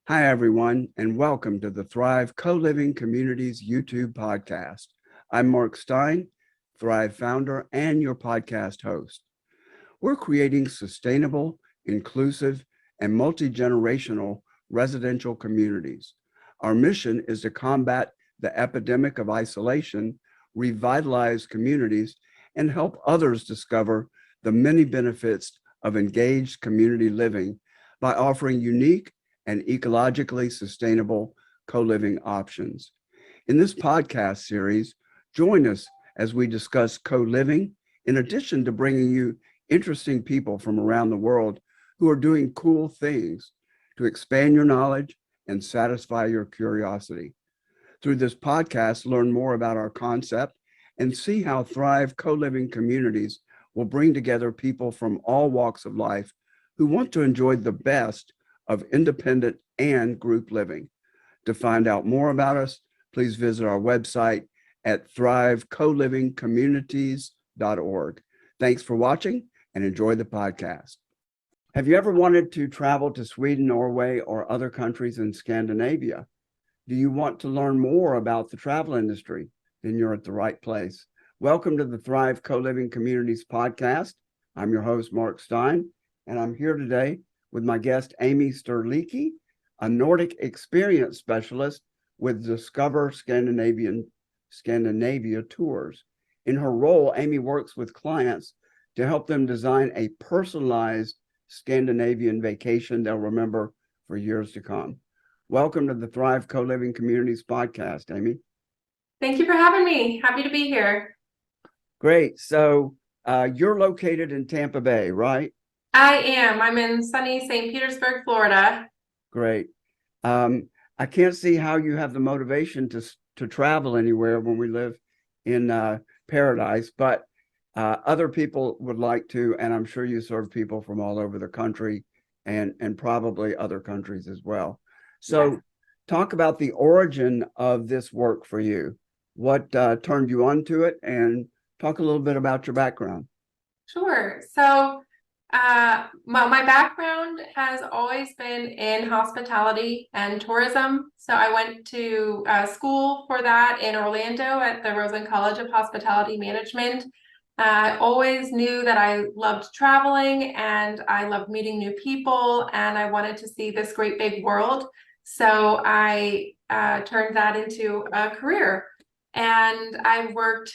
Hi, everyone, and welcome to the Thrive Co-Living Communities YouTube podcast. I'm Mark Stein, Thrive founder and your podcast host. We're creating sustainable, inclusive, and multi-generational residential communities. Our mission is to combat the epidemic of isolation, revitalize communities, and help others discover the many benefits of engaged community living by offering unique and ecologically sustainable co-living options. In this podcast series, join us as we discuss co-living, in addition to bringing you interesting people from around the world who are doing cool things to expand your knowledge and satisfy your curiosity. Through this podcast, learn more about our concept and see how Thrive co-living communities will bring together people from all walks of life who want to enjoy the best of independent and group living. To find out more about us, please visit our website at thrivecolivingcommunities.org. Thanks for watching and enjoy the podcast. Have you ever wanted to travel to Sweden, Norway, or other countries in Scandinavia? Do you want to learn more about the travel industry? Then you're at the right place. Welcome to the Thrive Co-Living Communities podcast. I'm your host, Mark Stein, and I'm here today with my guest, Amy Sterlicchi, a Nordic Experience Specialist with Discover Scandinavia Tours. In her role, Amy works with clients to help them design a personalized Scandinavian vacation they'll remember for years to come. Welcome to the Thrive Co-Living Communities podcast, Amy. Thank you for having me. Happy to be here. Great. So you're located in Tampa Bay, right? I am. I'm in sunny St. Petersburg, Florida. Great. I can't see how you have the motivation to travel anywhere when we live in paradise, but other people would like to, and I'm sure you serve people from all over the country and probably other countries as well. So yes. Talk about the origin of this work for you. What turned you on to it, and talk a little bit about your background. Sure. So my background has always been in hospitality and tourism. So I went to school for that in Orlando at the Rosen College of Hospitality Management. I always knew that I loved traveling and I loved meeting new people, and I wanted to see this great big world. So I turned that into a career. And I worked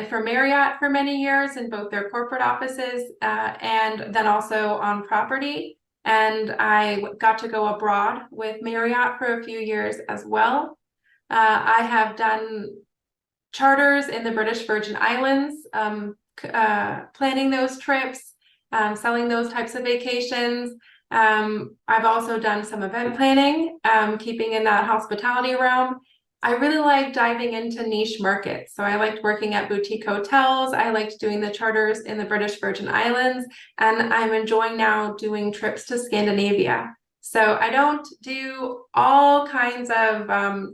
for Marriott for many years in both their corporate offices and then also on property. And I got to go abroad with Marriott for a few years as well. I have done charters in the British Virgin Islands, planning those trips, selling those types of vacations. I've also done some event planning, keeping in that hospitality realm. I really like diving into niche markets. So I liked working at boutique hotels. I liked doing the charters in the British Virgin Islands, and I'm enjoying now doing trips to Scandinavia. So I don't do all kinds of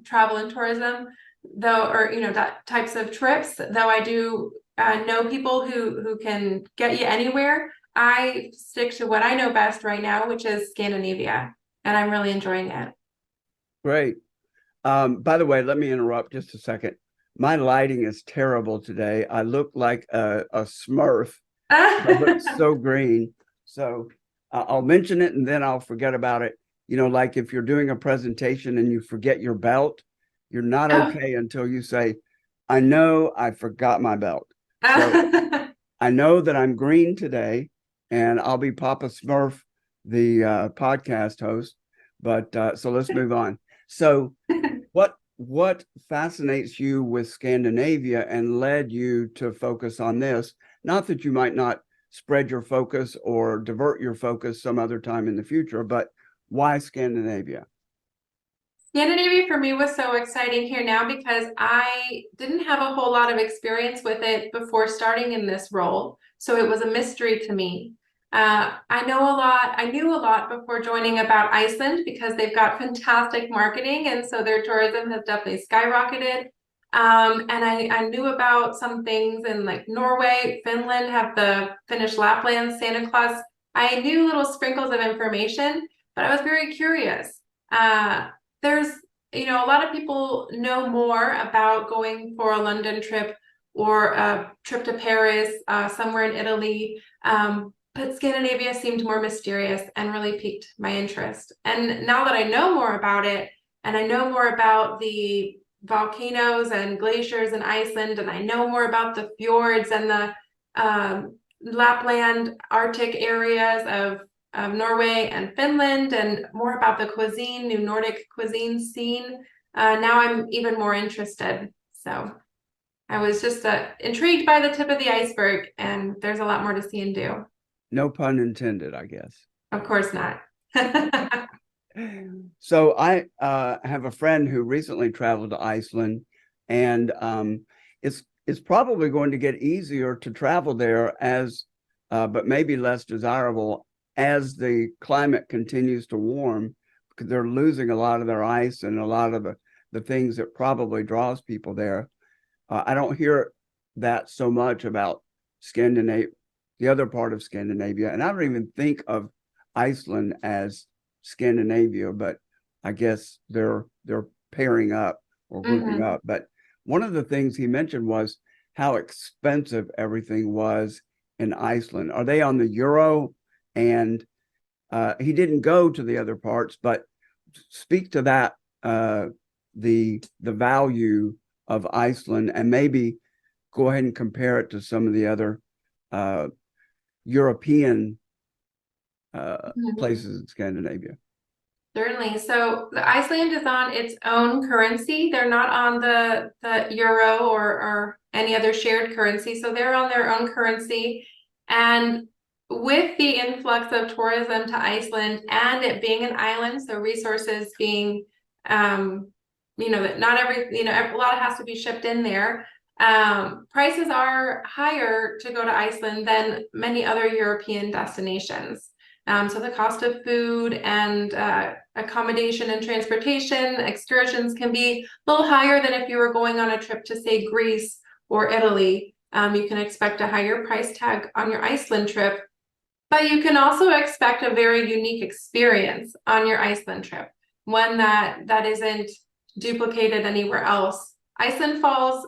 travel and tourism, though, or that types of trips, though I do know people who can get you anywhere. I stick to what I know best right now, which is Scandinavia, and I'm really enjoying it. Great. By the way, let me interrupt just a second. My lighting is terrible today. I look like a Smurf. I look so green. So I'll mention it and then I'll forget about it. Like if you're doing a presentation and you forget your belt, you're not okay until you say, I know I forgot my belt. So I know that I'm green today, and I'll be Papa Smurf, the podcast host. But so let's move on. So what fascinates you with Scandinavia and led you to focus on this? Not that you might not spread your focus or divert your focus some other time in the future, but why Scandinavia? Scandinavia for me was so exciting here now because I didn't have a whole lot of experience with it before starting in this role. So it was a mystery to me. I knew a lot before joining about Iceland because they've got fantastic marketing, and so their tourism has definitely skyrocketed. And I knew about some things in like Norway, Finland have the Finnish Lapland, Santa Claus. I knew little sprinkles of information, but I was very curious. There's, a lot of people know more about going for a London trip or a trip to Paris, somewhere in Italy. But Scandinavia seemed more mysterious and really piqued my interest. And now that I know more about it, and I know more about the volcanoes and glaciers in Iceland, and I know more about the fjords and the Lapland Arctic areas of Norway and Finland, and more about the cuisine, new Nordic cuisine scene. Now I'm even more interested. So I was just intrigued by the tip of the iceberg, and there's a lot more to see and do. No pun intended, I guess. Of course not. So I have a friend who recently traveled to Iceland, and it's probably going to get easier to travel there but maybe less desirable as the climate continues to warm, because they're losing a lot of their ice and a lot of the things that probably draws people there. I don't hear that so much about Scandinavia, the other part of Scandinavia, and I don't even think of Iceland as Scandinavia, but I guess they're pairing up or grouping up. But one of the things he mentioned was how expensive everything was in Iceland. Are they on the euro? And he didn't go to the other parts, but speak to that, the value of Iceland, and maybe go ahead and compare it to some of the other European places in Scandinavia. Certainly. So the Iceland is on its own currency. They're not on the euro or any other shared currency. So they're on their own currency. And with the influx of tourism to Iceland and it being an island, so resources being, not every, a lot has to be shipped in there. Prices are higher to go to Iceland than many other European destinations. So the cost of food and accommodation and transportation, excursions can be a little higher than if you were going on a trip to, say, Greece or Italy. You can expect a higher price tag on your Iceland trip, but you can also expect a very unique experience on your Iceland trip, one that isn't duplicated anywhere else. Iceland falls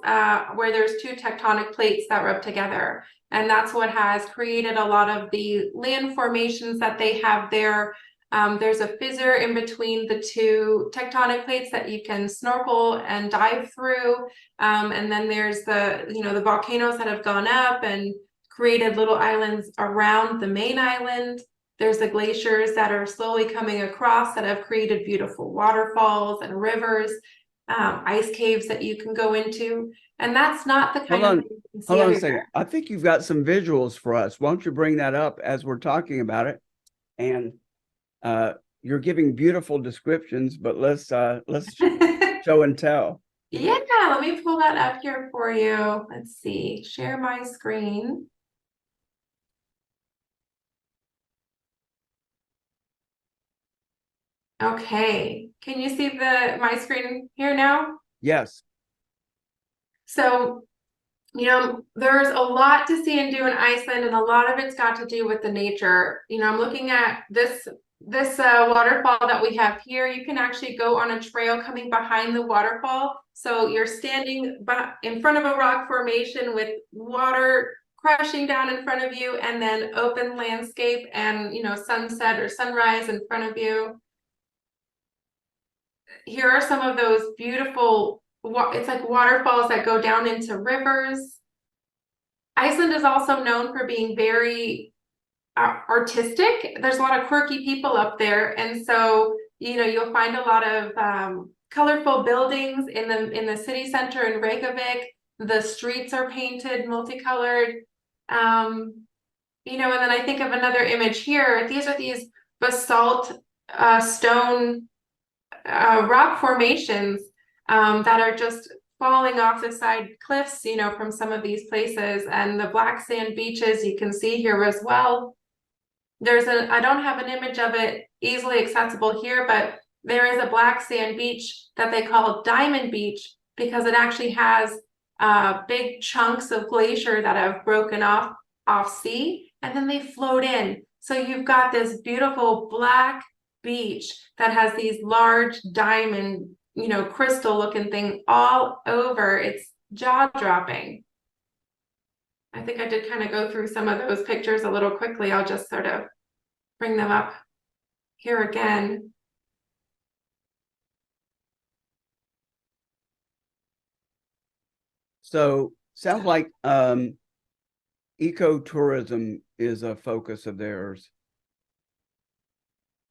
where there's two tectonic plates that rub together. And that's what has created a lot of the land formations that they have there. There's a fissure in between the two tectonic plates that you can snorkel and dive through. And then there's the volcanoes that have gone up and created little islands around the main island. There's the glaciers that are slowly coming across that have created beautiful waterfalls and rivers, ice caves that you can go into. And that's not the kind of thing you can see Hold on a everywhere. second. I think you've got some visuals for us. Why don't you bring that up as we're talking about it? And you're giving beautiful descriptions, but let's show and tell. Yeah, let me pull that up here for you. Let's see, share my screen. Okay, can you see my screen here now? Yes. So, there's a lot to see and do in Iceland, and a lot of it's got to do with the nature. I'm looking at this waterfall that we have here. You can actually go on a trail coming behind the waterfall. So you're standing in front of a rock formation with water crashing down in front of you, and then open landscape and sunset or sunrise in front of you. Here are some of those beautiful, it's like waterfalls that go down into rivers. Iceland is also known for being very artistic. There's a lot of quirky people up there, and so you'll find a lot of colorful buildings in the city center in Reykjavik. The streets are painted multicolored. And then I think of another image here. These are these basalt stone rock formations that are just falling off the side cliffs, from some of these places, and the black sand beaches you can see here as well. I don't have an image of it easily accessible here, but there is a black sand beach that they call Diamond Beach because it actually has big chunks of glacier that have broken off sea, and then they float in. So you've got this beautiful black beach that has these large diamond, crystal looking thing all over. It's jaw-dropping. I think I did kind of go through some of those pictures a little quickly. I'll just sort of bring them up here again. So sounds like ecotourism is a focus of theirs.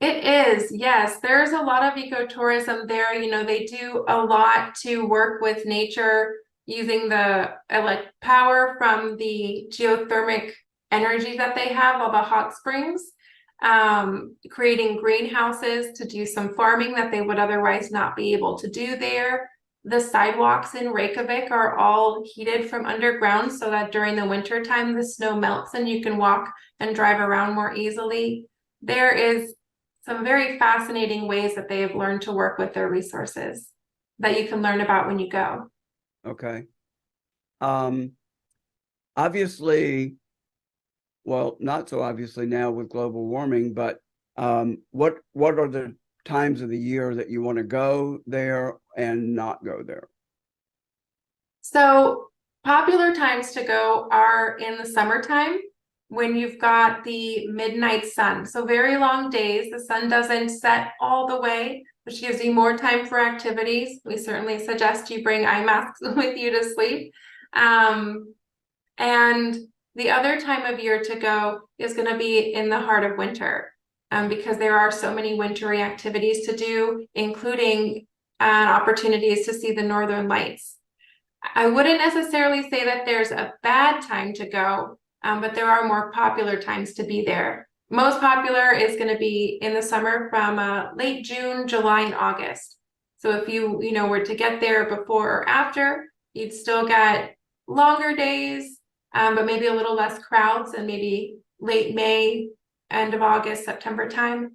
It is, yes. There's a lot of ecotourism there. They do a lot to work with nature using the power from the geothermic energy that they have, all the hot springs, creating greenhouses to do some farming that they would otherwise not be able to do there. The sidewalks in Reykjavik are all heated from underground so that during the winter time, the snow melts and you can walk and drive around more easily. There is some very fascinating ways that they have learned to work with their resources that you can learn about when you go. Okay. Obviously, well, not so obviously now with global warming, but what are the times of the year that you want to go there and not go there? So popular times to go are in the summertime when you've got the midnight sun. So very long days, the sun doesn't set all the way, which gives you more time for activities. We certainly suggest you bring eye masks with you to sleep. And the other time of year to go is going to be in the heart of winter, because there are so many wintry activities to do, including opportunities to see the northern lights. I wouldn't necessarily say that there's a bad time to go, but there are more popular times to be there. Most popular is going to be in the summer from late June, July, and August. So if you were to get there before or after, you'd still get longer days, but maybe a little less crowds, and maybe late May, end of August, September time.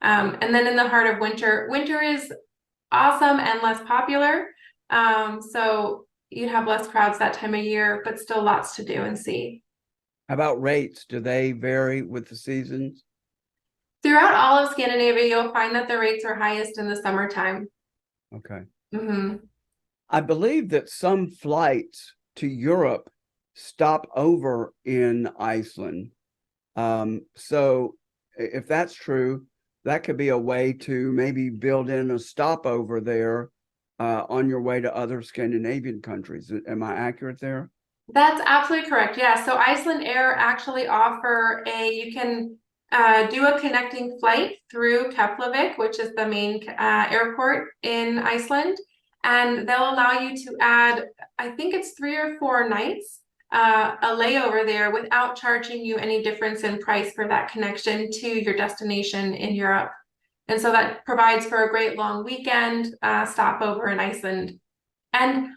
And then in the heart of winter, winter is awesome and less popular. So you'd have less crowds that time of year, but still lots to do and see. How about rates? Do they vary with the seasons? Throughout all of Scandinavia, you'll find that the rates are highest in the summertime. Okay. Mm-hmm. I believe that some flights to Europe stop over in Iceland. So if that's true, that could be a way to maybe build in a stopover there on your way to other Scandinavian countries. Am I accurate there? That's absolutely correct. Yeah. So Iceland Air actually offer you can do a connecting flight through Keflavik, which is the main airport in Iceland. And they'll allow you to add, I think it's 3 or 4 nights, a layover there without charging you any difference in price for that connection to your destination in Europe. And so that provides for a great long weekend stopover in Iceland. And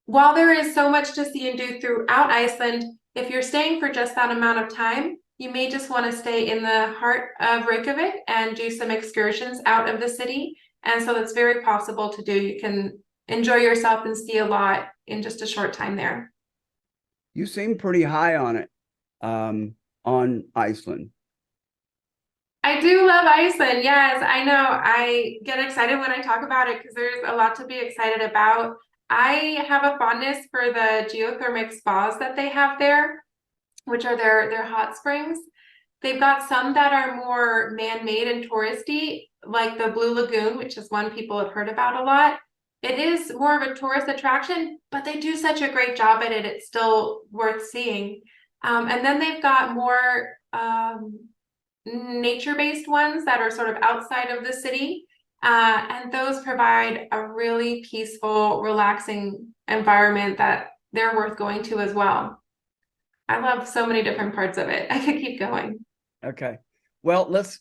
while there is so much to see and do throughout Iceland, if you're staying for just that amount of time, you may just want to stay in the heart of Reykjavik and do some excursions out of the city. And so that's very possible to do. You can enjoy yourself and see a lot in just a short time there. You seem pretty high on it, on Iceland. I do love Iceland. Yes, I know. I get excited when I talk about it because there's a lot to be excited about. I have a fondness for the geothermic spas that they have there, which are their hot springs. They've got some that are more man-made and touristy, like the Blue Lagoon, which is one people have heard about a lot. It is more of a tourist attraction, but they do such a great job at it. It's still worth seeing. And then they've got more nature-based ones that are sort of outside of the city. And those provide a really peaceful, relaxing environment that they're worth going to as well. I love so many different parts of it. I could keep going. Okay. Well, let's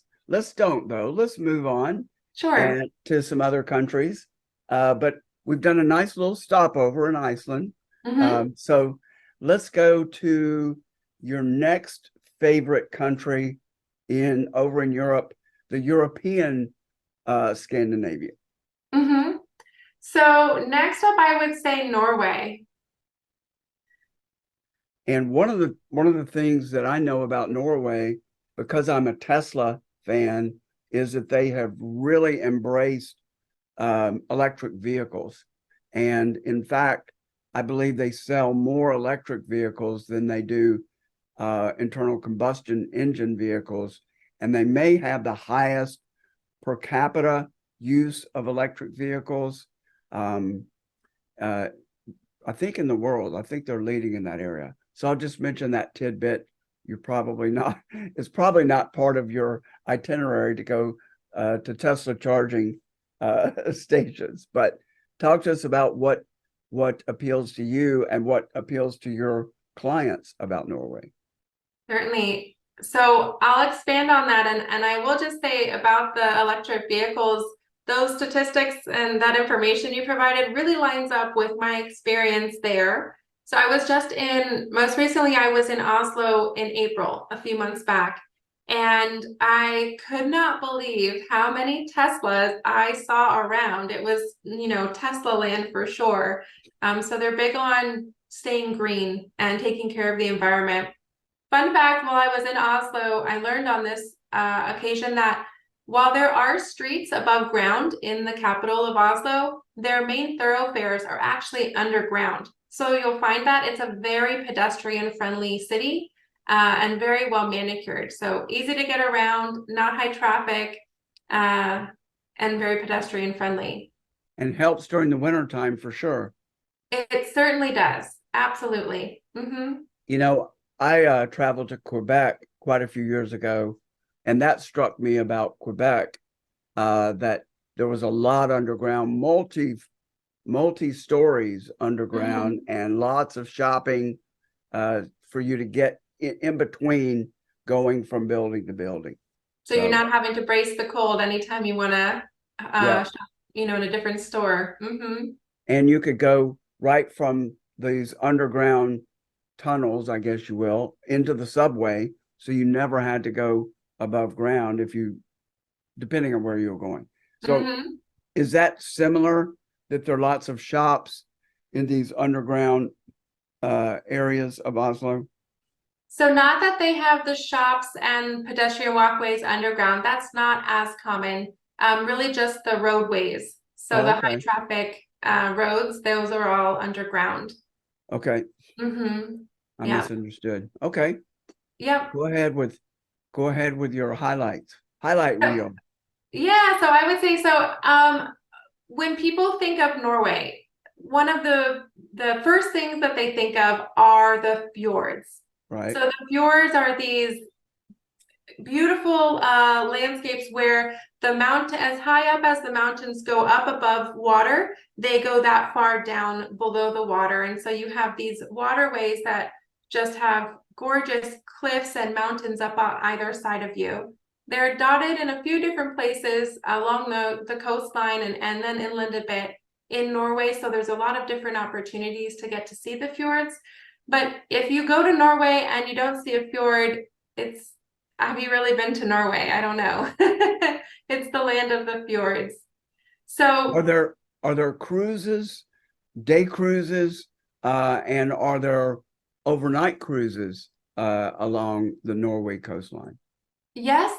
don't though. Let's move on Sure. and to some other countries. But we've done a nice little stopover in Iceland. Mm-hmm. So let's go to your next favorite country over in Europe, the European Scandinavia. Mm-hmm. So next up, I would say Norway. And one of the things that I know about Norway, because I'm a Tesla fan, is that they have really embraced electric vehicles. And in fact, I believe they sell more electric vehicles than they do internal combustion engine vehicles. And they may have the highest per capita use of electric vehicles. I think in the world, I think they're leading in that area. So I'll just mention that tidbit. You're probably not, it's probably not part of your itinerary to go to Tesla charging stations, but talk to us about what appeals to you and what appeals to your clients about Norway. Certainly. So I'll expand on that, and I will just say about the electric vehicles, those statistics and that information you provided really lines up with my experience there. So most recently I was in Oslo in April, a few months back, and I could not believe how many Teslas I saw around. It was, Tesla land for sure. So they're big on staying green and taking care of the environment. Fun fact, while I was in Oslo, I learned on this occasion that while there are streets above ground in the capital of Oslo, their main thoroughfares are actually underground. So you'll find that it's a very pedestrian-friendly city and very well manicured. So easy to get around, not high traffic, and very pedestrian-friendly. And helps during the wintertime for sure. It certainly does. Absolutely. Mm-hmm. I traveled to Quebec quite a few years ago, and that struck me about Quebec, that there was a lot underground, multi stories underground, and lots of shopping for you to get in between going from building to building. So you're not having to brace the cold anytime you want to shop, in a different store. And you could go right from these underground tunnels, I guess you will, into the subway. So you never had to go above ground depending on where you were going. So is that similar, that there are lots of shops in these underground areas of Oslo? So not that they have the shops and pedestrian walkways underground. That's not as common. Really just the roadways. So the high traffic roads, those are all underground. Okay. I misunderstood. Okay. Yep. Go ahead with your highlight reel. Yeah, so I would say when people think of Norway, one of the first things that they think of are the fjords. Right. So the fjords are these beautiful landscapes where the mountain, as high up as the mountains go up above water, they go that far down below the water. And so you have these waterways that just have gorgeous cliffs and mountains up on either side of you. They're dotted in a few different places along the coastline and then inland a bit in Norway. So there's a lot of different opportunities to get to see the fjords. But if you go to Norway and you don't see a fjord, have you really been to Norway? I don't know. It's the land of the fjords. So are there cruises, day cruises, and are there overnight cruises along the Norway coastline? Yes,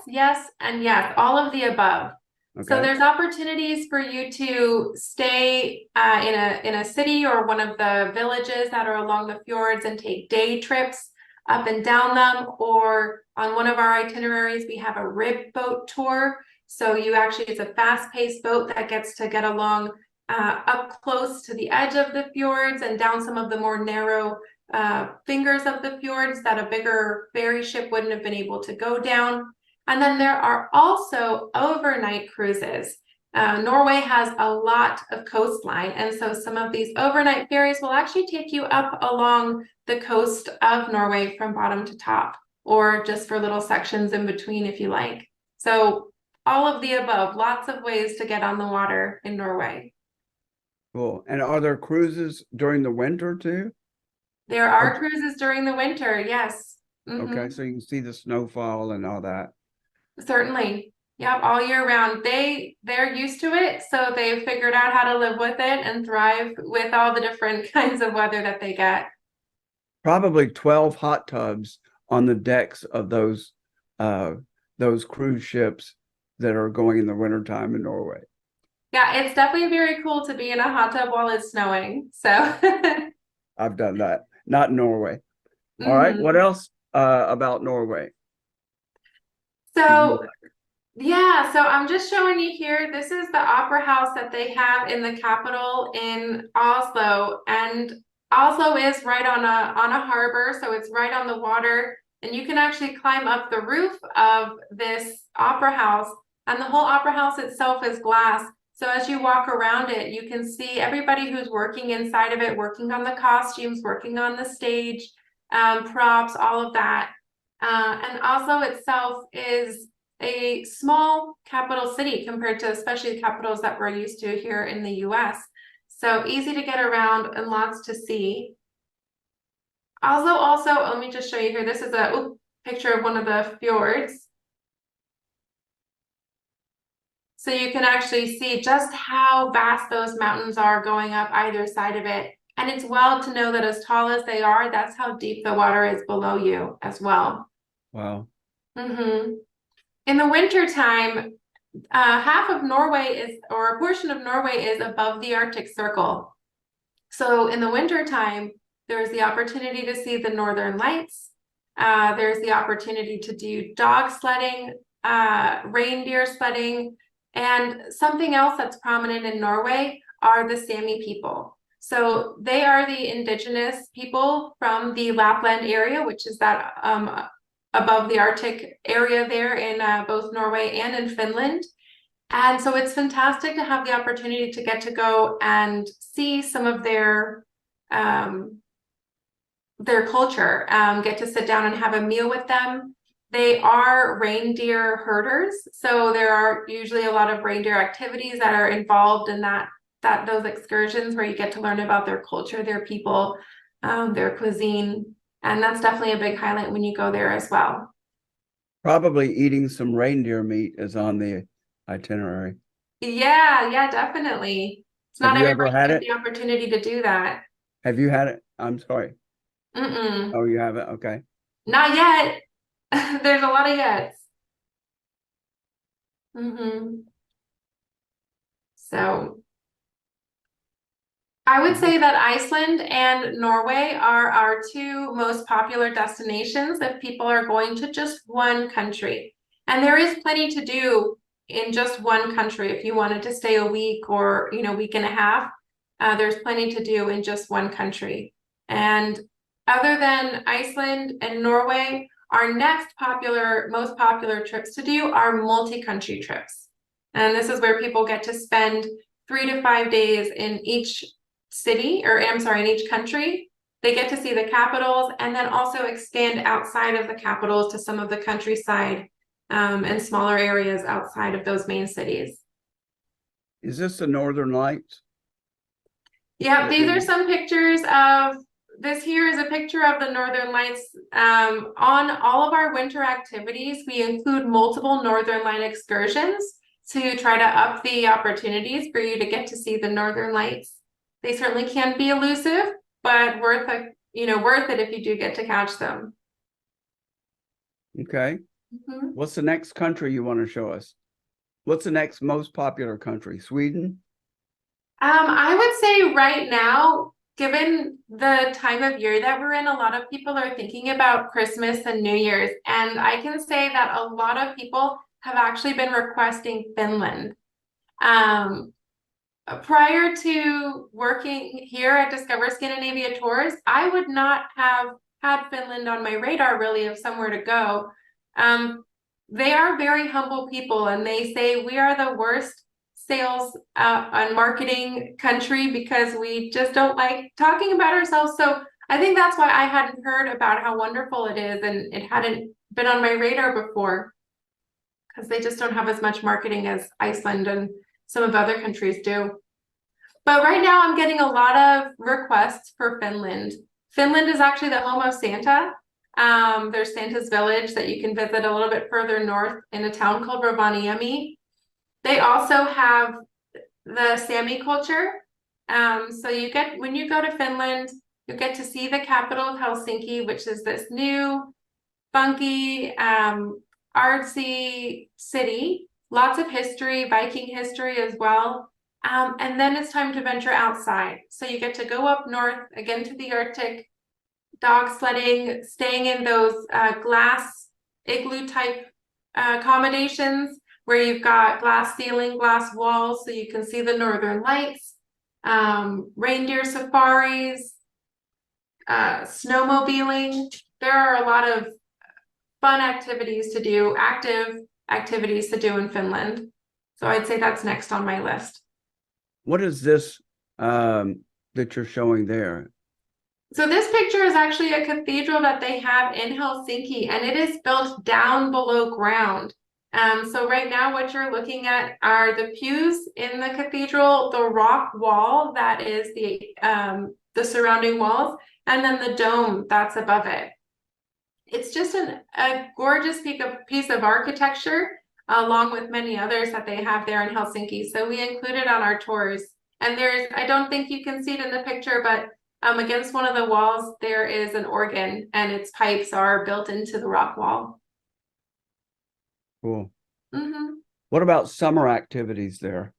and yes, all of the above. Okay. So there's opportunities for you to stay in a city or one of the villages that are along the fjords and take day trips up and down them, or on one of our itineraries, we have a rib boat tour. So it's a fast-paced boat that gets to get along up close to the edge of the fjords and down some of the more narrow fingers of the fjords that a bigger ferry ship wouldn't have been able to go down. And then there are also overnight cruises. Norway has a lot of coastline, and so some of these overnight ferries will actually take you up along the coast of Norway from bottom to top, or just for little sections in between if you like. So all of the above, lots of ways to get on the water in Norway. Cool. And are there cruises during the winter too? There are cruises during the winter, yes. Okay, so you can see the snowfall and all that. Certainly. Yep, all year round. They're used to it, so they've figured out how to live with it and thrive with all the different kinds of weather that they get. Probably 12 hot tubs on the decks of those cruise ships that are going in the wintertime in Norway. Yeah, it's definitely very cool to be in a hot tub while it's snowing. So, I've done that, not in Norway. All right. What mhm. else about Norway? So yeah, so I'm just showing you here. This is the opera house that they have in the capital in Oslo, and Oslo is right on a harbor, so it's right on the water, and you can actually climb up the roof of this opera house, and the whole opera house itself is glass. So as you walk around it, you can see everybody who's working inside of it, working on the costumes, working on the stage, props, all of that. And Oslo itself is a small capital city compared to especially the capitals that we're used to here in the US. So easy to get around and lots to see. Oslo also, let me just show you here. This is a picture of one of the fjords. So you can actually see just how vast those mountains are going up either side of it. And it's well to know that as tall as they are, that's how deep the water is below you as well. Wow. Mm-hmm. In the winter time, half of Norway is, or a portion of Norway is above the Arctic Circle. So in the winter time, there's the opportunity to see the Northern Lights. There's the opportunity to do dog sledding, reindeer sledding, and something else that's prominent in Norway are the Sami people. So they are the indigenous people from the Lapland area, which is that above the Arctic area there in both Norway and in Finland. And so it's fantastic to have the opportunity to get to go and see some of their culture, get to sit down and have a meal with them. They are reindeer herders, so there are usually a lot of reindeer activities that are involved in those excursions where you get to learn about their culture, their people, their cuisine, and that's definitely a big highlight when you go there as well. Probably eating some reindeer meat is on the itinerary. Yeah, definitely. It's Have not you ever everybody who had gets it? the opportunity to do that. Have you had it? I'm sorry. Mm-mm. Oh, you haven't? Okay. Not yet. There's a lot of yets. Mm-hmm. So I would say that Iceland and Norway are our two most popular destinations if people are going to just one country. And there is plenty to do in just one country. If you wanted to stay a week or, week and a half, there's plenty to do in just one country. And other than Iceland and Norway, our next most popular trips to do are multi-country trips. And this is where people get to spend 3 to 5 days in each city, or I'm sorry, in each country. They get to see the capitals and then also expand outside of the capitals to some of the countryside and smaller areas outside of those main cities. Is this the Northern Lights? Yeah, these are some pictures of this. Here is a picture of the Northern Lights. On all of our winter activities, we include multiple Northern Light excursions to try to up the opportunities for you to get to see the Northern Lights. They certainly can be elusive, but worth it if you do get to catch them. Okay. Mm-hmm. What's the next country you want to show us? What's the next most popular country? Sweden? I would say right now, given the time of year that we're in, a lot of people are thinking about Christmas and New Year's. And I can say that a lot of people have actually been requesting Finland. Prior to working here at Discover Scandinavia Tours, I would not have had Finland on my radar really of somewhere to go. They are very humble people, and they say we are the worst sales and marketing country because we just don't like talking about ourselves. So I think that's why I hadn't heard about how wonderful it is, and it hadn't been on my radar before because they just don't have as much marketing as Iceland and some of other countries do. But right now I'm getting a lot of requests for Finland. Finland is actually the home of Santa. There's Santa's village that you can visit a little bit further north in a town called Rovaniemi. They also have the Sami culture. So when you go to Finland, you get to see the capital of Helsinki, which is this new, funky, artsy city. lots of history, Viking history as well. And then it's time to venture outside. So you get to go up north, again to the Arctic, dog sledding, staying in those glass igloo type accommodations where you've got glass ceiling, glass walls, so you can see the northern lights, reindeer safaris, snowmobiling. There are a lot of fun activities to do, active activities to do in Finland. So I'd say that's next on my list. What is this that you're showing there? So this picture is actually a cathedral that they have in Helsinki, and it is built down below ground. So right now what you're looking at are the pews in the cathedral, the rock wall that is the surrounding walls, and then the dome that's above it. It's just a gorgeous piece of architecture, along with many others that they have there in Helsinki. So we include it on our tours. And I don't think you can see it in the picture, but against one of the walls, there is an organ, and its pipes are built into the rock wall. Cool. Mm-hmm. What about summer activities there?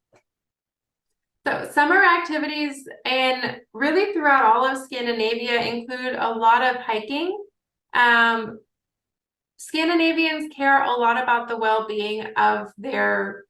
So summer activities, and really throughout all of Scandinavia, include a lot of hiking. Scandinavians care a lot about the well-being of nature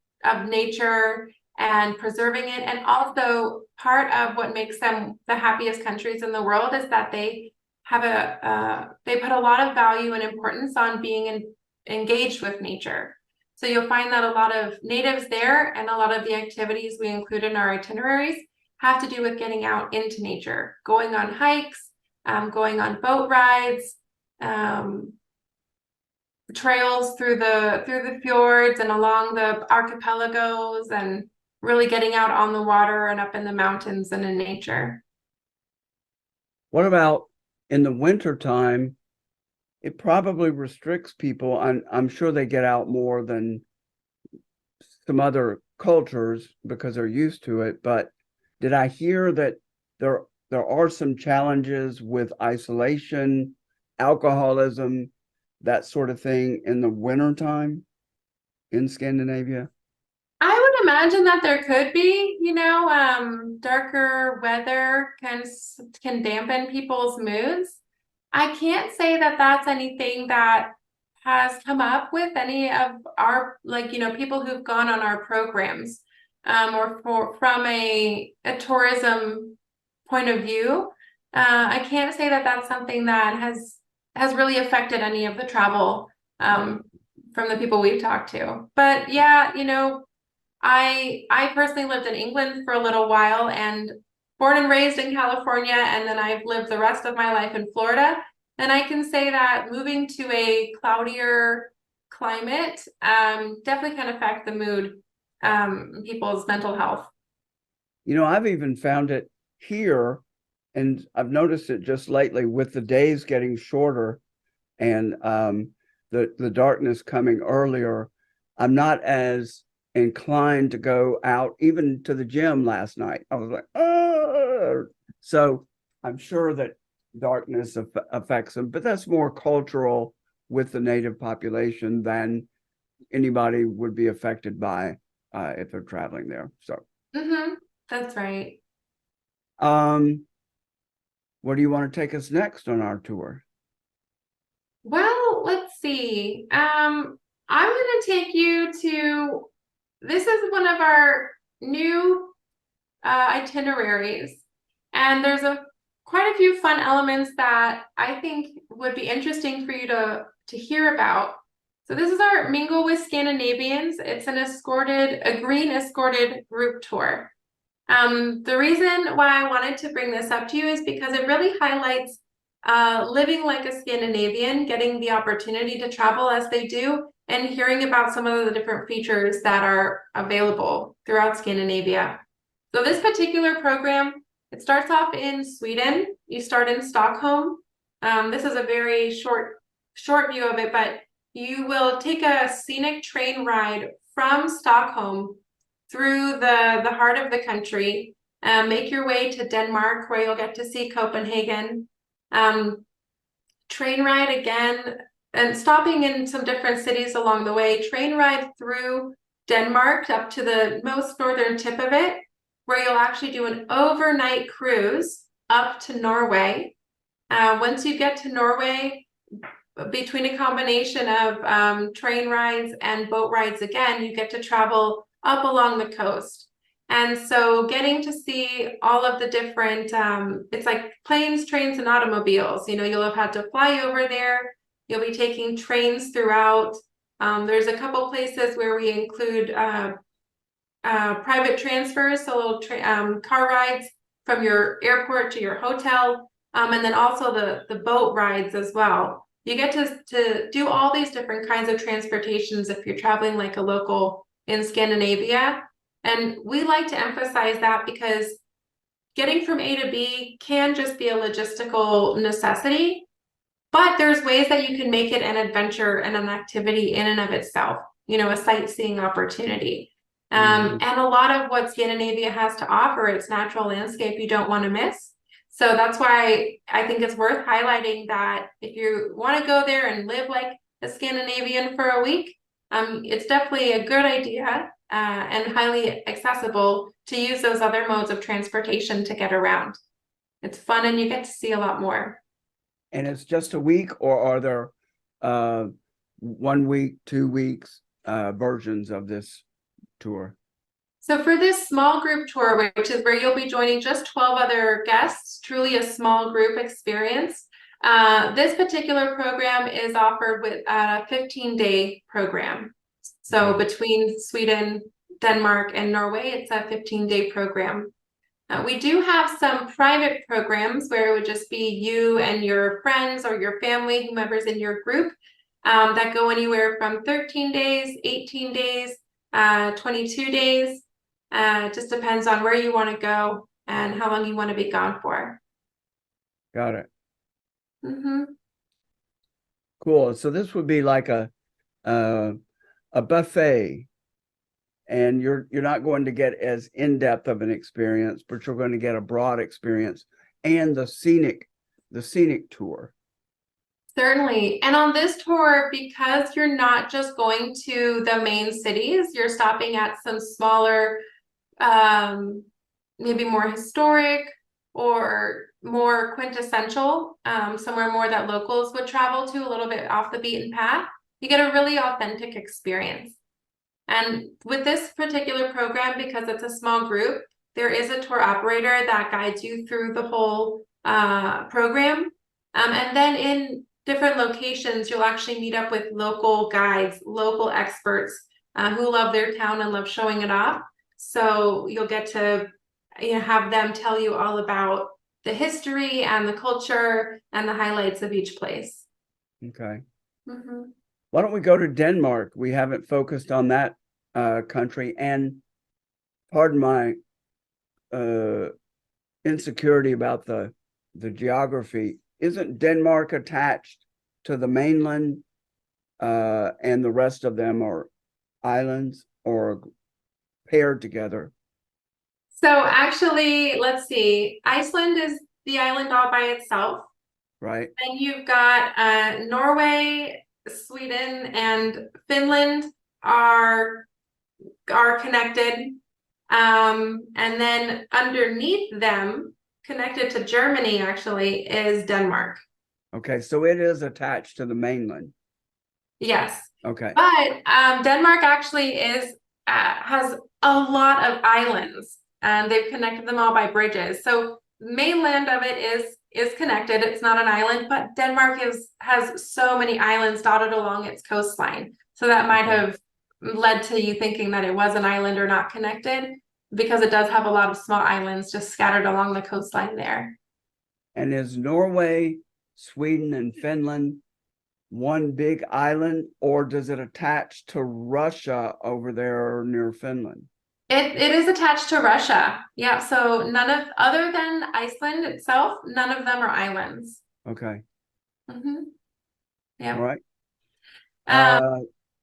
and preserving it. And also part of what makes them the happiest countries in the world is that they have they put a lot of value and importance on being engaged with nature. So you'll find that a lot of natives there and a lot of the activities we include in our itineraries have to do with getting out into nature, going on hikes, going on boat rides, trails through the fjords and along the archipelagos, and really getting out on the water and up in the mountains and in nature. What about in the wintertime? It probably restricts people. I'm sure they get out more than some other cultures because they're used to it. But did I hear that there are some challenges with isolation, alcoholism, that sort of thing in the wintertime in Scandinavia? I would imagine that there could be, darker weather can dampen people's moods. I can't say that that's anything that has come up with any of our, people who've gone on our programs, or from a tourism point of view. I can't say that that's something that has really affected any of the travel from the people we've talked to. But yeah, I personally lived in England for a little while, and born and raised in California, and then I've lived the rest of my life in Florida. And I can say that moving to a cloudier climate definitely can affect the mood, people's mental health. I've even found it here, and I've noticed it just lately with the days getting shorter and the darkness coming earlier. I'm not as inclined to go out, even to the gym last night. I was like, oh. So I'm sure that darkness affects them, but that's more cultural with the native population than anybody would be affected by if they're traveling there. So that's right. Where do you want to take us next on our tour? Well, let's see. I'm going to take you to, this is one of our new itineraries, and there's quite a few fun elements that I think would be interesting for you to hear about. So this is our Mingle with Scandinavians. It's a green escorted group tour. The reason why I wanted to bring this up to you is because it really highlights living like a Scandinavian, getting the opportunity to travel as they do, and hearing about some of the different features that are available throughout Scandinavia. So this particular program, it starts off in Sweden. You start in Stockholm. This is a very short view of it, but you will take a scenic train ride from Stockholm through the heart of the country, make your way to Denmark, where you'll get to see Copenhagen. Train ride again, and stopping in some different cities along the way. Train ride through Denmark up to the most northern tip of it, where you'll actually do an overnight cruise up to Norway. Once you get to Norway, between a combination of train rides and boat rides again, you get to travel up along the coast. And so getting to see all of the different, it's like planes, trains, and automobiles. You know, you'll have had to fly over there. You'll be taking trains throughout. There's a couple places where we include private transfers, so little car rides from your airport to your hotel, and then also the boat rides as well. You get to do all these different kinds of transportations if you're traveling like a local in Scandinavia. And we like to emphasize that because getting from A to B can just be a logistical necessity, but there's ways that you can make it an adventure and an activity in and of itself, you know, a sightseeing opportunity. And a lot of what Scandinavia has to offer, its natural landscape, you don't want to miss. So that's why I think it's worth highlighting that if you want to go there and live like a Scandinavian for a week, it's definitely a good idea and highly accessible to use those other modes of transportation to get around. It's fun and you get to see a lot more. And it's just a week, or are there 1 week, 2 weeks versions of this tour? So for this small group tour, which is where you'll be joining just 12 other guests, truly a small group experience, this particular program is offered with a 15-day program. So between Sweden, Denmark, and Norway, it's a 15-day program. We do have some private programs where it would just be you and your friends or your family, whomever's in your group, that go anywhere from 13 days, 18 days, 22 days. Just depends on where you want to go and how long you want to be gone for. Got it. Mm-hmm. Cool. So this would be like a buffet, and you're not going to get as in-depth of an experience, but you're going to get a broad experience and the scenic tour. Certainly. And on this tour, because you're not just going to the main cities, you're stopping at some smaller, maybe more historic or more quintessential, somewhere more that locals would travel to, a little bit off the beaten path. You get a really authentic experience. And with this particular program, because it's a small group, there is a tour operator that guides you through the whole program. And then in different locations, you'll actually meet up with local guides, local experts who love their town and love showing it off. So you'll get to have them tell you all about the history and the culture and the highlights of each place. Okay. Mm-hmm. Why don't we go to Denmark? We haven't focused on that country. And pardon my insecurity about the geography. Isn't Denmark attached to the mainland and the rest of them are islands or paired together? So actually, let's see, Iceland is the island all by itself. Right. Then you've got Norway, Sweden, and Finland are connected. And then underneath them, connected to Germany, actually, is Denmark. Okay, so it is attached to the mainland. Yes. Okay. But Denmark actually has a lot of islands, and they've connected them all by bridges. So mainland of it is connected. It's not an island, but Denmark has so many islands dotted along its coastline. So that might have led to you thinking that it was an island or not connected, because it does have a lot of small islands just scattered along the coastline there. And is Norway, Sweden, and Finland one big island, or does it attach to Russia over there near Finland? It is attached to Russia. Yeah, so other than Iceland itself, none of them are islands. Okay. Mm-hmm. Yeah. All right.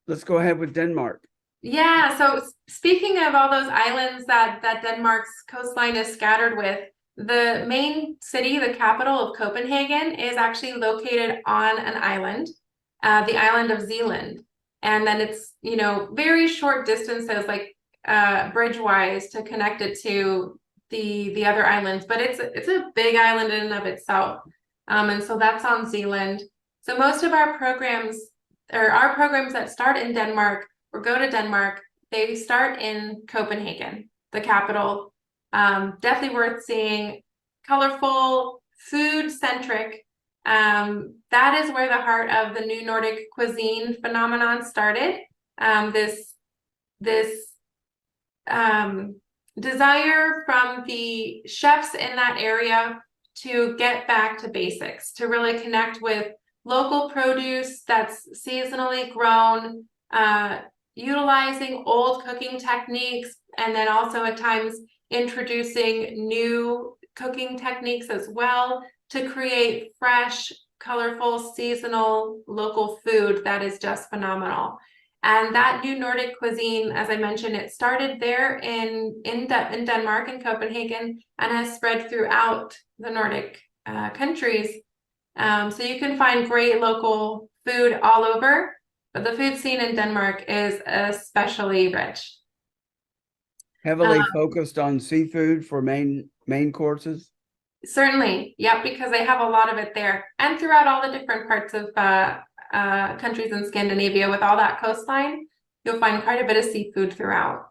Let's go ahead with Denmark. Yeah, so speaking of all those islands that Denmark's coastline is scattered with, the main city, the capital of Copenhagen, is actually located on an island, the island of Zealand. And then it's, very short distances, like bridge-wise, to connect it to the other islands. But it's a big island in and of itself. And so that's on Zealand. So most of our programs, or our programs that start in Denmark or go to Denmark, they start in Copenhagen, the capital. Definitely worth seeing. Colorful, food-centric. That is where the heart of the new Nordic cuisine phenomenon started. This desire from the chefs in that area to get back to basics, to really connect with local produce that's seasonally grown, utilizing old cooking techniques, and then also at times introducing new cooking techniques as well to create fresh, colorful, seasonal, local food that is just phenomenal. And that new Nordic cuisine, as I mentioned, it started there in Denmark, in Copenhagen, and has spread throughout the Nordic countries. So you can find great local food all over, but the food scene in Denmark is especially rich. Heavily focused on seafood for main courses? Certainly, yep, because they have a lot of it there, and throughout all the different parts of countries in Scandinavia with all that coastline, you'll find quite a bit of seafood throughout.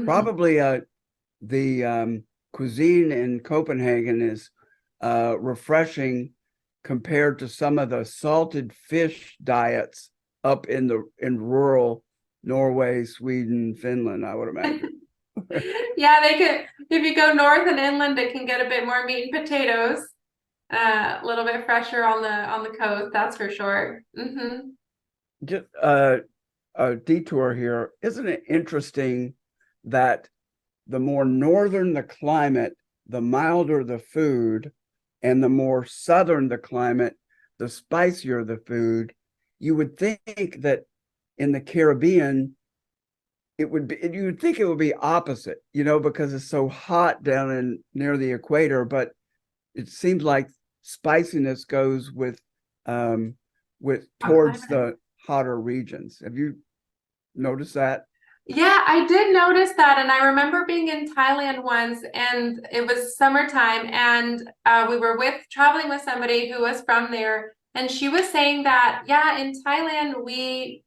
Probably the cuisine in Copenhagen is refreshing compared to some of the salted fish diets up in rural Norway, Sweden, Finland, I would imagine. Yeah, they could, if you go north and inland, it can get a bit more meat and potatoes. A little bit fresher on the coast, that's for sure. Just a detour here. Isn't it interesting that the more northern the climate, the milder the food, and the more southern the climate, the spicier the food? You would think that in the Caribbean, you would think it would be opposite, because it's so hot down near the equator, but it seems like spiciness goes with towards the hotter regions. Have you noticed that? Yeah, I did notice that, and I remember being in Thailand once, and it was summertime, and we were traveling with somebody who was from there, and she was saying that, yeah, in Thailand we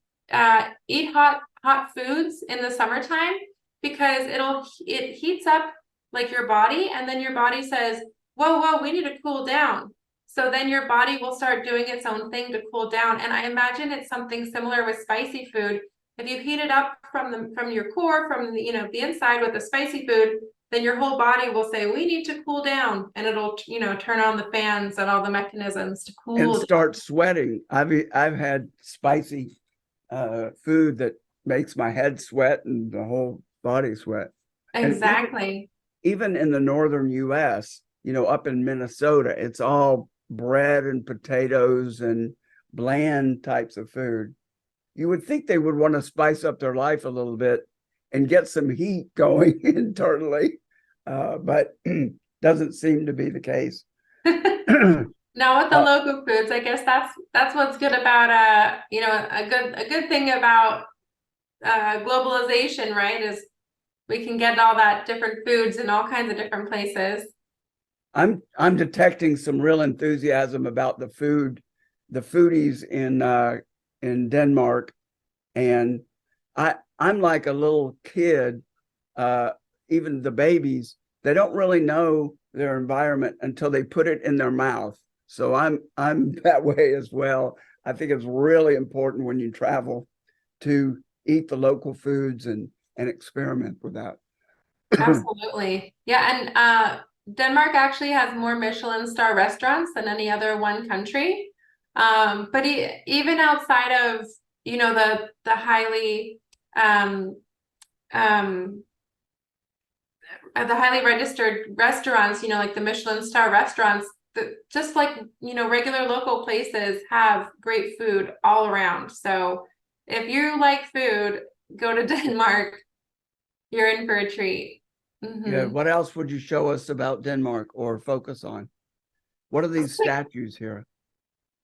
eat hot foods in the summertime because it heats up like your body, and then your body says, whoa, we need to cool down. So then your body will start doing its own thing to cool down, and I imagine it's something similar with spicy food. If you heat it up from your core, from the inside with the spicy food, then your whole body will say, we need to cool down, and it'll turn on the fans and all the mechanisms to cool and down. Start sweating. I've had spicy food that makes my head sweat and the whole body sweat. Exactly. Even in the northern US, up in Minnesota, it's all bread and potatoes and bland types of food. You would think they would want to spice up their life a little bit and get some heat going internally, but doesn't seem to be the case. Now with the local foods, I guess that's what's good about a good thing about globalization, right? Is we can get all that different foods in all kinds of different places. I'm detecting some real enthusiasm about the foodies in Denmark, and I'm like a little kid. Even the babies, they don't really know their environment until they put it in their mouth. So I'm that way as well. I think it's really important when you travel to eat the local foods and experiment with that. Absolutely. Yeah, and Denmark actually has more Michelin star restaurants than any other one country. But even outside of, the highly the highly registered restaurants, like the Michelin star restaurants, just like, regular local places have great food all around. So if you like food, go to Denmark, you're in for a treat. Yeah. What else would you show us about Denmark or focus on? What are these statues here?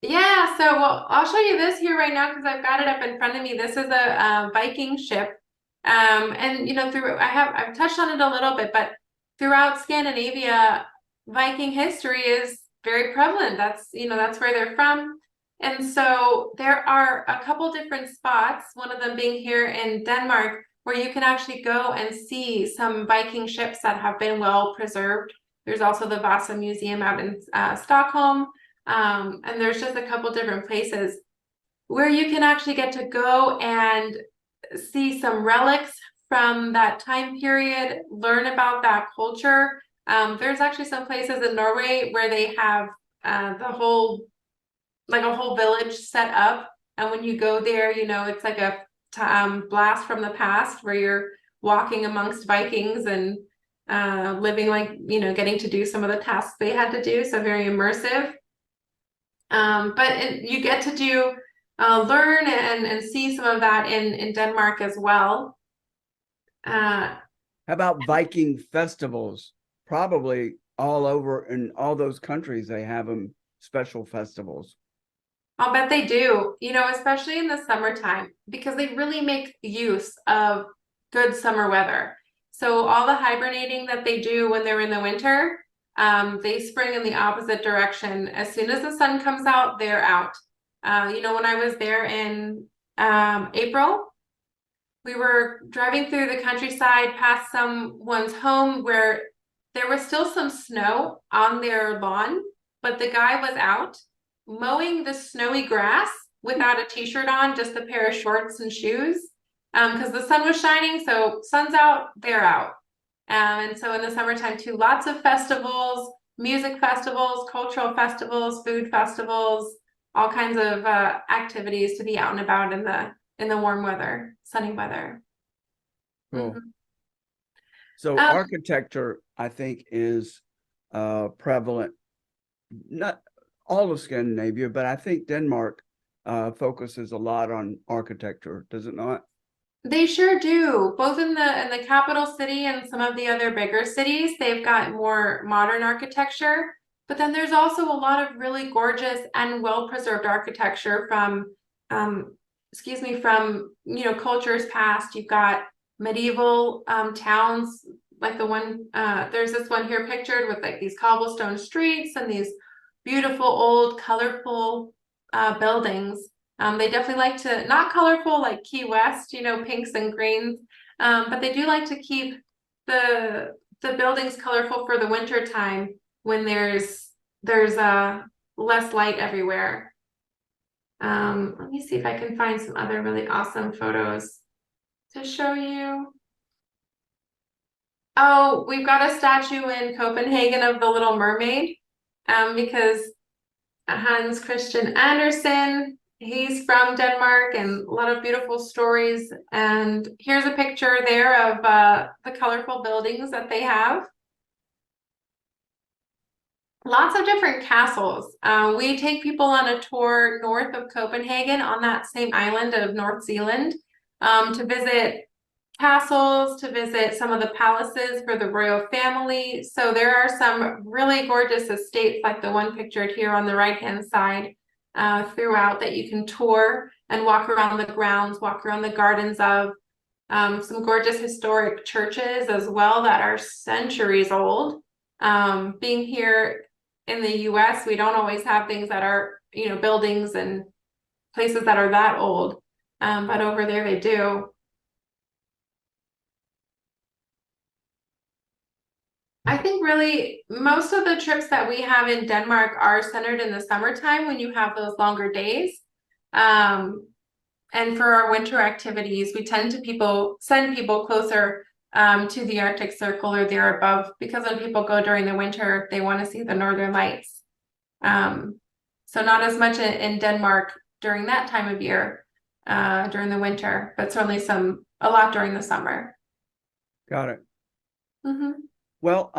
Yeah, so well, I'll show you this here right now because I've got it up in front of me. This is a Viking ship. And through I've touched on it a little bit, but throughout Scandinavia, Viking history is very prevalent. That's where they're from. And so there are a couple different spots, one of them being here in Denmark, where you can actually go and see some Viking ships that have been well preserved. There's also the Vasa Museum out in Stockholm. And there's just a couple different places where you can actually get to go and see some relics from that time period, learn about that culture. There's actually some places in Norway where they have a whole village set up. And when you go there, it's like a blast from the past where you're walking amongst Vikings and living getting to do some of the tasks they had to do. So very immersive. But you get to learn and see some of that in Denmark as well. How about Viking festivals? Probably all over in all those countries, they have them special festivals. I'll bet they do, especially in the summertime, because they really make use of good summer weather. So all the hibernating that they do when they're in the winter, they spring in the opposite direction. As soon as the sun comes out, they're out. When I was there in April, we were driving through the countryside past someone's home where there was still some snow on their lawn, but the guy was out mowing the snowy grass without a t-shirt on, just a pair of shorts and shoes, because the sun was shining. So sun's out, they're out. And so in the summertime too, lots of festivals, music festivals, cultural festivals, food festivals, all kinds of activities to be out and about in the warm weather, sunny weather. Cool. Mhm. So Um, architecture, I think, is prevalent, not all of Scandinavia, but I think Denmark focuses a lot on architecture, does it not? They sure do. Both in the capital city and some of the other bigger cities, they've got more modern architecture. But then there's also a lot of really gorgeous and well-preserved architecture um, from cultures past. You've got medieval towns like there's this one here pictured with like these cobblestone streets and these beautiful old colorful buildings. They definitely like to, not colorful like Key West, pinks and greens, but they do like to keep the the buildings colorful for the winter time when there's less light everywhere. Let me see if I can find some other really awesome photos to show you. Oh, we've got a statue in Copenhagen of the Little Mermaid, because Hans Christian Andersen. He's from Denmark, and a lot of beautiful stories. And here's a picture there of the colorful buildings that they have. Lots of different castles. We take people on a tour north of Copenhagen on that same island of North Zealand, to visit castles, to visit some of the palaces for the royal family. So there are some really gorgeous estates like the one pictured here on the right-hand side throughout that you can tour and walk around the grounds, walk around the gardens of. Some gorgeous historic churches as well that are centuries old. Being here in the US, we don't always have things that are, buildings and places that are that old. But over there they do. I think really most of the trips that we have in Denmark are centered in the summertime when you have those longer days. And for our winter activities, we tend to send people closer to the Arctic Circle or there above, because when people go during the winter, they want to see the Northern Lights. So not as much in Denmark during that time of year, during the winter, but certainly a lot during the summer. Got it. Mhm. Well,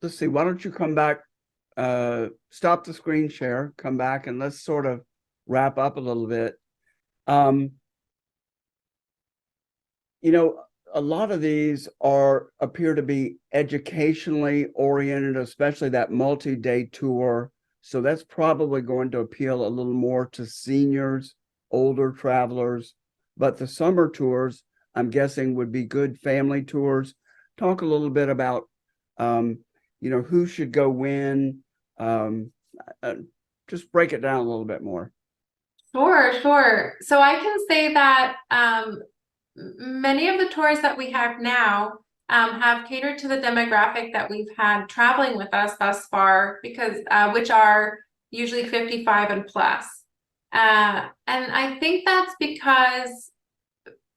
let's see. Why don't you come back, stop the screen share, come back, and let's sort of wrap up a little bit. Um, a lot of these appear to be educationally oriented, especially that multi-day tour, So that's probably going to appeal a little more to seniors, older travelers. But the summer tours, I'm guessing, would be good family tours. Talk a little bit about, who should go when. Um, just break it down a little bit more. Sure. So I can say that many of the tours that we have now have catered to the demographic that we've had traveling with us thus far, because which are usually 55 and plus. And I think that's because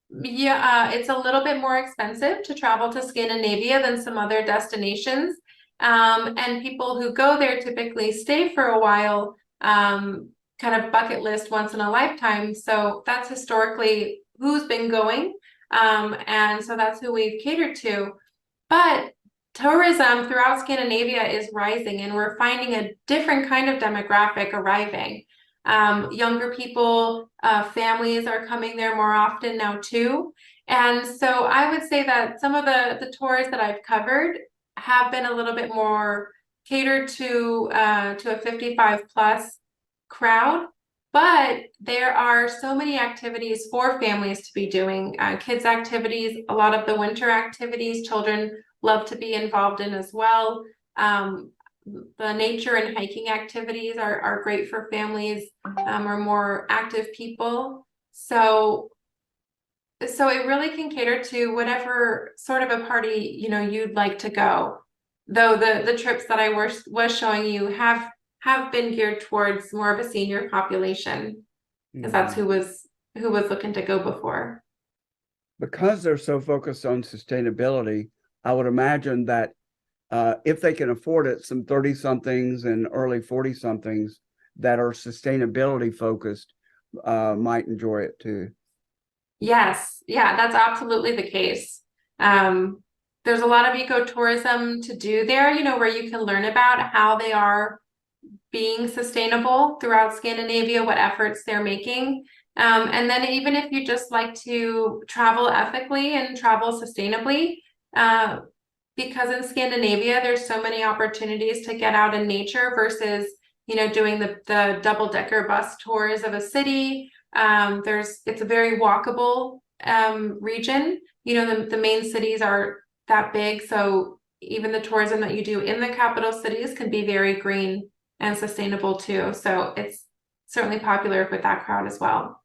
it's a little bit more expensive to travel to Scandinavia than some other destinations. And people who go there typically stay for a while, kind of bucket list once in a lifetime. So that's historically who's been going. And so that's who we've catered to. But tourism throughout Scandinavia is rising, and we're finding a different kind of demographic arriving. Younger people, families are coming there more often now too. And so I would say that some of the tours that I've covered have been a little bit more catered to a 55 plus crowd. But there are so many activities for families to be doing, kids activities, a lot of the winter activities children love to be involved in as well. The nature and hiking activities are great for families or more active people. So it really can cater to whatever sort of a party you'd like to go. Though the trips that I was showing you have been geared towards more of a senior population, because that's who was looking to go before. Because they're so focused on sustainability, I would imagine that if they can afford it, some 30-somethings and early 40-somethings that are sustainability focused might enjoy it too. Yes, yeah, that's absolutely the case. There's a lot of ecotourism to do there, where you can learn about how they are being sustainable throughout Scandinavia, what efforts they're making. And then even if you just like to travel ethically and travel sustainably, because in Scandinavia, there's so many opportunities to get out in nature versus, doing the double-decker bus tours of a city. It's a very walkable region. The main cities are that big, so even the tourism that you do in the capital cities can be very green and sustainable too. So it's certainly popular with that crowd as well.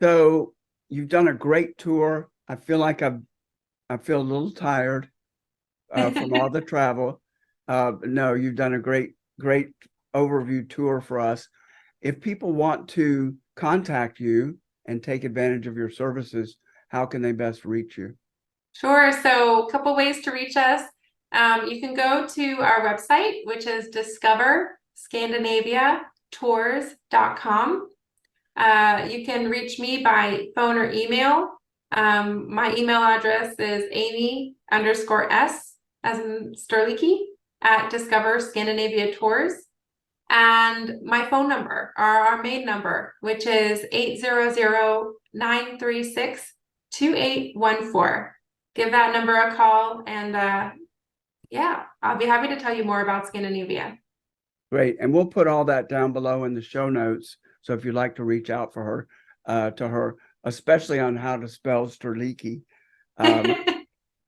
So you've done a great tour. I feel a little tired from all the travel. No, you've done a great overview tour for us. If people want to contact you and take advantage of your services, how can they best reach you? Sure. So a couple ways to reach us. You can go to our website, which is Discover Scandinavia Tours.com. You can reach me by phone or email. My email address is Amy_S as in Sterlicchi at Discover Scandinavia Tours. And my phone number, our main number, which is 800-936-2814. Give that number a call, and I'll be happy to tell you more about Scandinavia. Great. And we'll put all that down below in the show notes. So if you'd like to reach out to her, especially on how to spell Sterlicchi,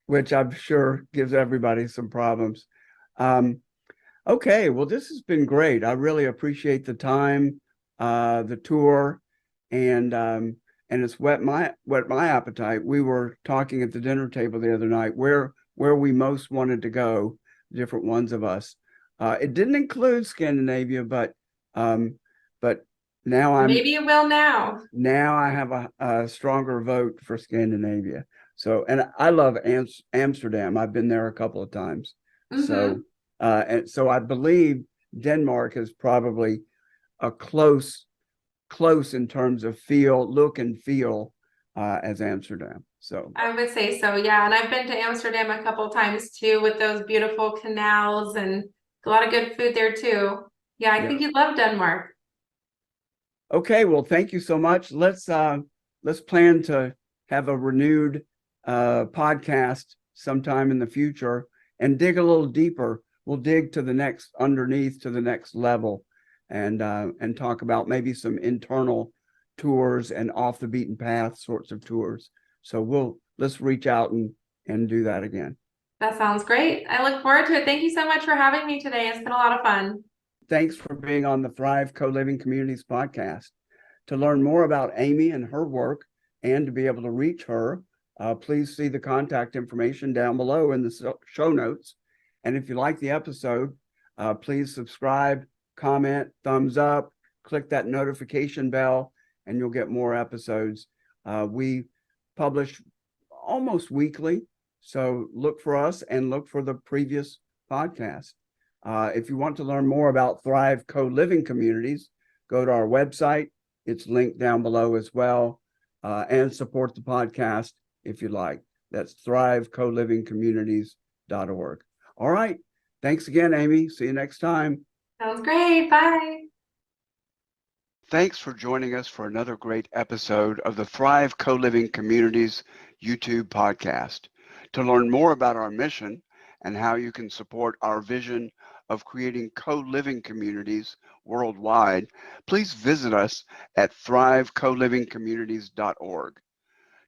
which I'm sure gives everybody some problems. Okay, well, this has been great. I really appreciate the time, the tour, and it's whet my appetite. We were talking at the dinner table the other night where we most wanted to go, different ones of us. It didn't include Scandinavia, but now maybe it will now. Now I have a stronger vote for Scandinavia. So, and I love Amsterdam. I've been there a couple of times. So, and so I believe Denmark is probably a close in terms of look and feel as Amsterdam. So I would say so, yeah. And I've been to Amsterdam a couple of times too, with those beautiful canals and a lot of good food there too. Yeah, I think you'd love Denmark. Okay, well, thank you so much. Let's plan to have a renewed podcast sometime in the future and dig a little deeper. we'll dig to the next underneath to the next level and talk about maybe some internal tours and off the beaten path sorts of tours. So let's reach out and do that again. That sounds great. I look forward to it. Thank you so much for having me today. It's been a lot of fun. Thanks for being on the Thrive Co-Living Communities podcast. To learn more about Amy and her work and to be able to reach her, please see the contact information down below in the show notes. And if you like the episode, please subscribe, comment, thumbs up, click that notification bell, and you'll get more episodes. We publish almost weekly, so look for us and look for the previous podcast. If you want to learn more about Thrive Co-Living Communities, go to our website. It's linked down below as well, and support the podcast if you like. That's thrivecolivingcommunities.org. All right. Thanks again, Amy. See you next time. Sounds great. Bye. Thanks for joining us for another great episode of the Thrive Co-Living Communities YouTube podcast. To learn more about our mission and how you can support our vision of creating co-living communities worldwide, please visit us at thrivecolivingcommunities.org.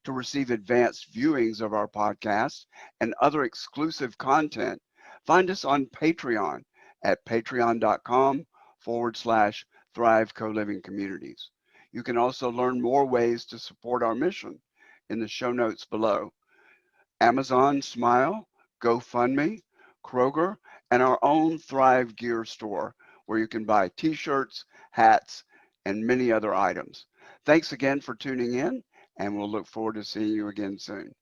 To receive advanced viewings of our podcast and other exclusive content, find us on Patreon at patreon.com/Thrive Co-Living Communities. You can also learn more ways to support our mission in the show notes below. Amazon Smile, GoFundMe, Kroger, and our own Thrive Gear store, where you can buy t-shirts, hats, and many other items. Thanks again for tuning in, and we'll look forward to seeing you again soon.